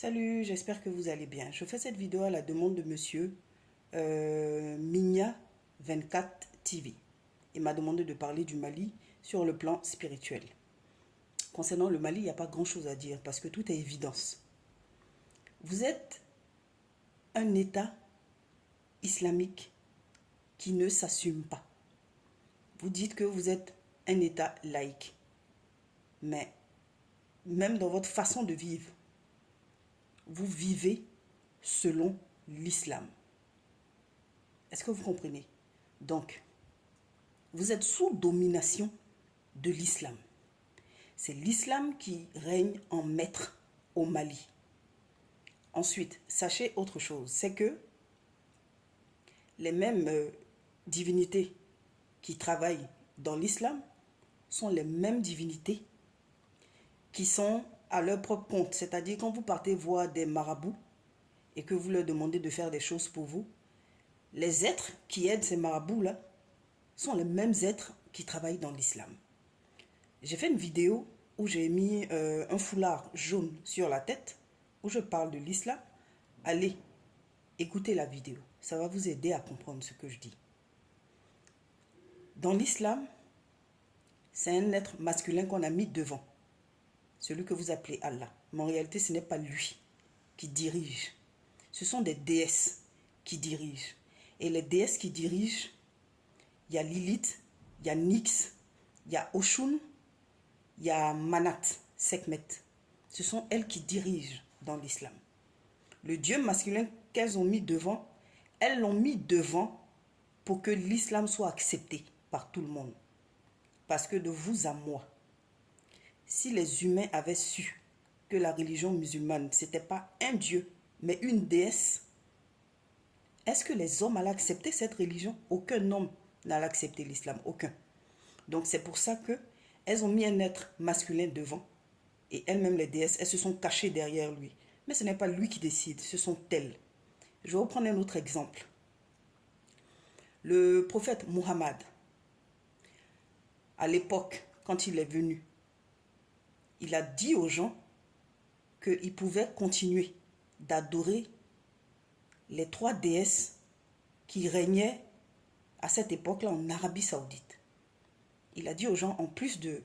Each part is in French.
Salut, j'espère que vous allez bien. Je fais cette vidéo à la demande de monsieur Minya 24 TV. Il m'a demandé de parler du Mali sur le plan spirituel. Concernant le Mali, il n'y a pas grand-chose à dire parce que tout est évidence. Vous êtes un État islamique qui ne s'assume pas. Vous dites que vous êtes un État laïque. Mais même dans votre façon de vivre, vous vivez selon l'islam. Est-ce que vous comprenez? Donc, vous êtes sous domination de l'islam. C'est l'islam qui règne en maître au Mali. Ensuite, sachez autre chose, c'est que les mêmes divinités qui travaillent dans l'islam sont les mêmes divinités qui sont à leur propre compte. C'est-à-dire quand vous partez voir des marabouts et que vous leur demandez de faire des choses pour vous, les êtres qui aident ces marabouts-là sont les mêmes êtres qui travaillent dans l'islam. J'ai fait une vidéo où j'ai mis un foulard jaune sur la tête, où je parle de l'islam. Allez, écoutez la vidéo. Ça va vous aider à comprendre ce que je dis. Dans l'islam, c'est un être masculin qu'on a mis devant. Celui que vous appelez Allah. Mais en réalité, ce n'est pas lui qui dirige. Ce sont des déesses qui dirigent. Et les déesses qui dirigent, il y a Lilith, il y a Nyx, il y a Oshun, il y a Manat, Sekhmet. Ce sont elles qui dirigent dans l'islam. Le dieu masculin qu'elles ont mis devant, elles l'ont mis devant pour que l'islam soit accepté par tout le monde. Parce que de vous à moi, si les humains avaient su que la religion musulmane, ce n'était pas un dieu, mais une déesse, est-ce que les hommes allaient accepter cette religion? Aucun homme n'allait accepter l'islam, aucun. Donc c'est pour ça qu'elles ont mis un être masculin devant, et elles-mêmes les déesses, elles se sont cachées derrière lui. Mais ce n'est pas lui qui décide, ce sont elles. Je vais vous prendre un autre exemple. Le prophète Muhammad, à l'époque, quand il est venu, il a dit aux gens qu'ils pouvaient continuer d'adorer les trois déesses qui régnaient à cette époque-là en Arabie Saoudite. Il a dit aux gens, en plus de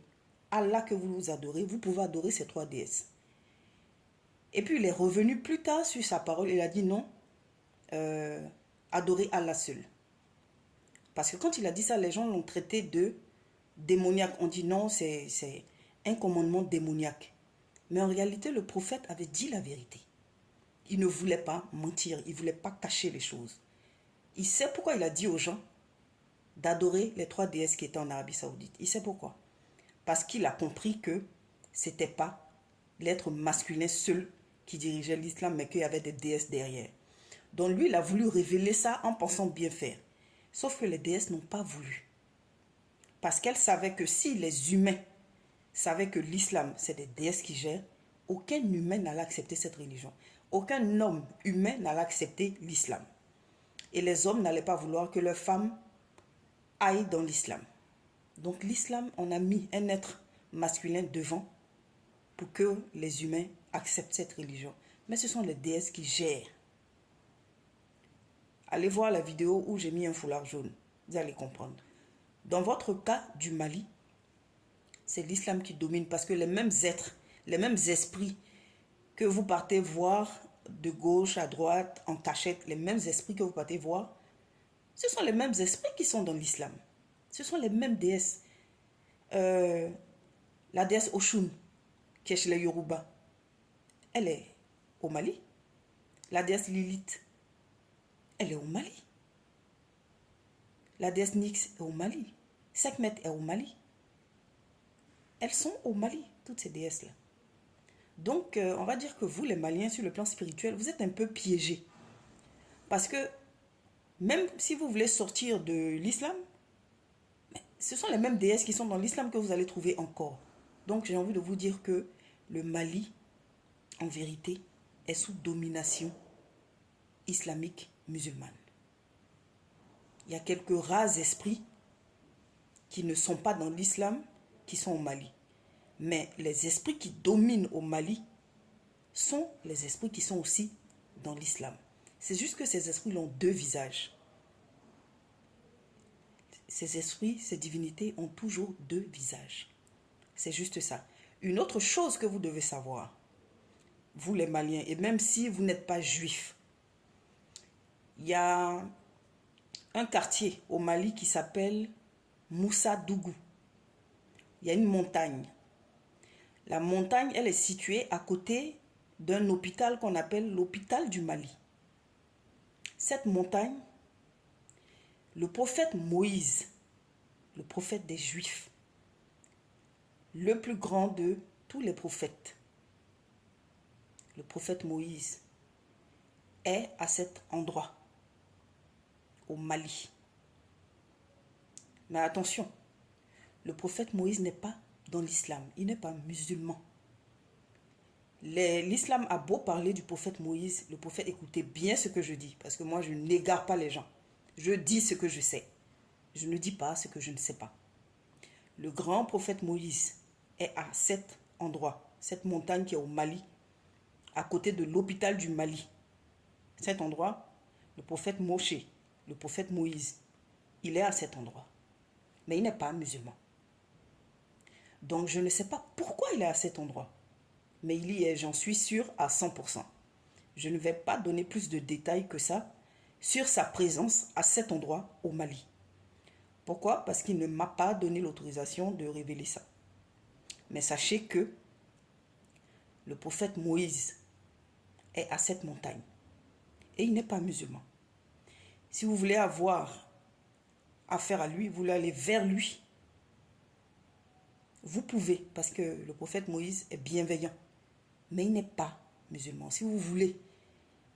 Allah que vous adorez, vous pouvez adorer ces trois déesses. Et puis il est revenu plus tard sur sa parole, il a dit non, adorez Allah seul. Parce que quand il a dit ça, les gens l'ont traité de démoniaque. On dit non, c'est un commandement démoniaque. Mais en réalité, le prophète avait dit la vérité. Il ne voulait pas mentir, il ne voulait pas cacher les choses. Il sait pourquoi il a dit aux gens d'adorer les trois déesses qui étaient en Arabie Saoudite. Il sait pourquoi. Parce qu'il a compris que ce n'était pas l'être masculin seul qui dirigeait l'islam, mais qu'il y avait des déesses derrière. Donc lui, il a voulu révéler ça en pensant bien faire. Sauf que les déesses n'ont pas voulu. Parce qu'elles savaient que si les humains savaient que l'islam, c'est des déesses qui gèrent, aucun humain n'allait accepter cette religion. Aucun homme humain n'allait accepter l'islam. Et les hommes n'allaient pas vouloir que leurs femmes aillent dans l'islam. Donc l'islam, on a mis un être masculin devant pour que les humains acceptent cette religion. Mais ce sont les déesses qui gèrent. Allez voir la vidéo où j'ai mis un foulard jaune. Vous allez comprendre. Dans votre cas du Mali, c'est l'islam qui domine parce que les mêmes êtres, les mêmes esprits que vous partez voir de gauche à droite, en cachette, les mêmes esprits que vous partez voir, ce sont les mêmes esprits qui sont dans l'islam. Ce sont les mêmes déesses. La déesse Oshun, qui est chez les Yoruba, elle est au Mali. La déesse Lilith, elle est au Mali. La déesse Nyx est au Mali. Sekhmet est au Mali. Elles sont au Mali, toutes ces déesses-là. Donc, on va dire que vous, les Maliens, sur le plan spirituel, vous êtes un peu piégés. Parce que, même si vous voulez sortir de l'islam, ce sont les mêmes déesses qui sont dans l'islam que vous allez trouver encore. Donc, j'ai envie de vous dire que le Mali, en vérité, est sous domination islamique musulmane. Il y a quelques rares esprits qui ne sont pas dans l'islam, qui sont au Mali. Mais les esprits qui dominent au Mali, sont les esprits qui sont aussi dans l'islam. C'est juste que ces esprits ont deux visages. Ces esprits, ces divinités ont toujours deux visages. C'est juste ça. Une autre chose que vous devez savoir, vous les Maliens, et même si vous n'êtes pas juifs, il y a un quartier au Mali qui s'appelle Moussa Dougou. Il y a une montagne. La montagne, elle est située à côté d'un hôpital qu'on appelle l'hôpital du Mali. Cette montagne, le prophète Moïse, le prophète des Juifs, le plus grand de tous les prophètes, le prophète Moïse, est à cet endroit, au Mali. Mais attention, le prophète Moïse n'est pas dans l'islam, il n'est pas musulman. L'islam a beau parler du prophète Moïse, le prophète, écoutez bien ce que je dis, parce que moi je n'égare pas les gens. Je dis ce que je sais. Je ne dis pas ce que je ne sais pas. Le grand prophète Moïse est à cet endroit, cette montagne qui est au Mali, à côté de l'hôpital du Mali. Cet endroit, le prophète Moshe, le prophète Moïse, il est à cet endroit. Mais il n'est pas musulman. Donc je ne sais pas pourquoi il est à cet endroit. Mais il y est, j'en suis sûr à 100%. Je ne vais pas donner plus de détails que ça sur sa présence à cet endroit au Mali. Pourquoi? Parce qu'il ne m'a pas donné l'autorisation de révéler ça. Mais sachez que le prophète Moïse est à cette montagne. Et il n'est pas musulman. Si vous voulez avoir affaire à lui, vous voulez aller vers lui, vous pouvez, parce que le prophète Moïse est bienveillant. Mais il n'est pas musulman. Si vous voulez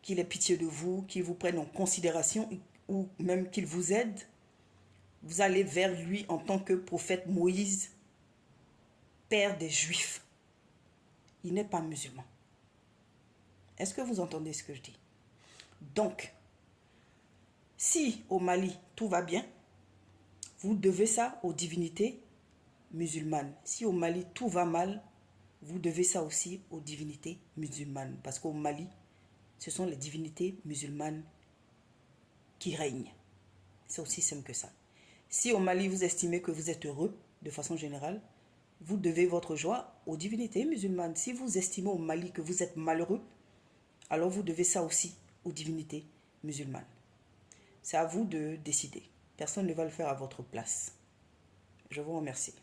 qu'il ait pitié de vous, qu'il vous prenne en considération ou même qu'il vous aide, vous allez vers lui en tant que prophète Moïse, père des Juifs. Il n'est pas musulman. Est-ce que vous entendez ce que je dis? Donc, si au Mali tout va bien, vous devez ça aux divinités musulmanes. Si au Mali tout va mal, vous devez ça aussi aux divinités musulmanes. Parce qu'au Mali, ce sont les divinités musulmanes qui règnent. C'est aussi simple que ça. Si au Mali, vous estimez que vous êtes heureux, de façon générale, vous devez votre joie aux divinités musulmanes. Si vous estimez au Mali que vous êtes malheureux, alors vous devez ça aussi aux divinités musulmanes. C'est à vous de décider. Personne ne va le faire à votre place. Je vous remercie.